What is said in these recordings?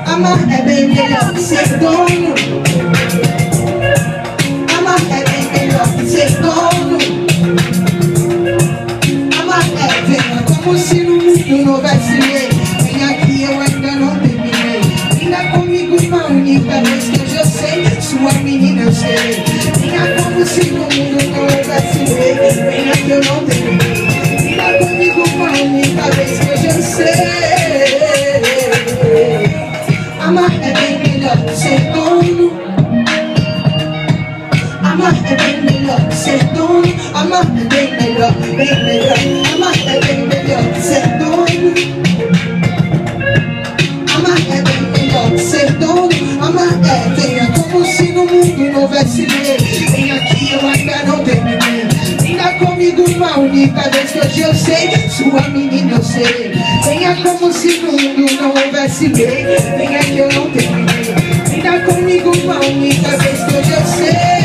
Amar é bem melhor que ser dono. Amar é bem melhor que ser dono. Amar é venha como se no mundo não houvesse lei. Vem aqui, eu ainda não terminei. Venha comigo uma única vez que hoje eu sei, sua menina eu serei. Venha como se no mundo não houvesse lei. Venha que eu não terminei. Venha comigo uma única vez que hoje eu sei. Amar é bem melhor que ser dono. Amar é bem melhor que ser dono. Amar é bem melhor, bem melhor. Amar é bem melhor que ser dono. Amar é bem melhor que ser dono. Amar é, venha como se no mundo não houvesse lei. Vem aqui, eu ainda não terminei. Venha comigo uma única vez que hoje eu sei, sua menina eu serei. Venha como se no mundo não houvesse lei. Venha que eu não terminei. Venha comigo uma única vez que hoje eu sei.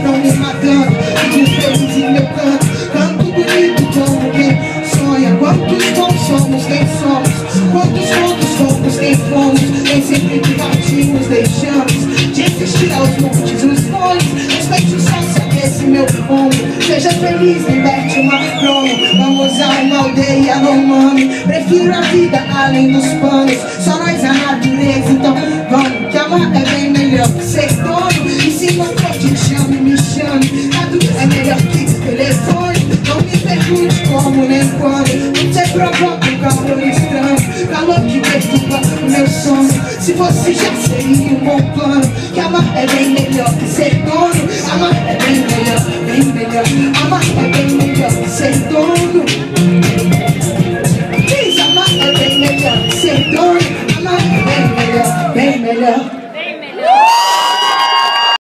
Não me matando, fico feliz em meu canto. Canto bonito como quem sonha. Quantos bons somos, quem somos? Quantos contos somos, quem fomos? Nem sempre que partimos deixamos de existir aos montes os fones. Respeite o sol, esse meu ombro. Seja feliz, liberte uma promo. Vamos a uma aldeia no nome. Prefiro a vida além dos panos. Só nós a natureza, então vamos. Que amar é bem melhor que ser dono. E se não for te chame, me chame. Nada é melhor que telefone. Não me pergunte como nem quando. Você provoca um calor estranho, calor que perturba o meu sono. Se fosse já seria um bom plano. Que amar é bem melhor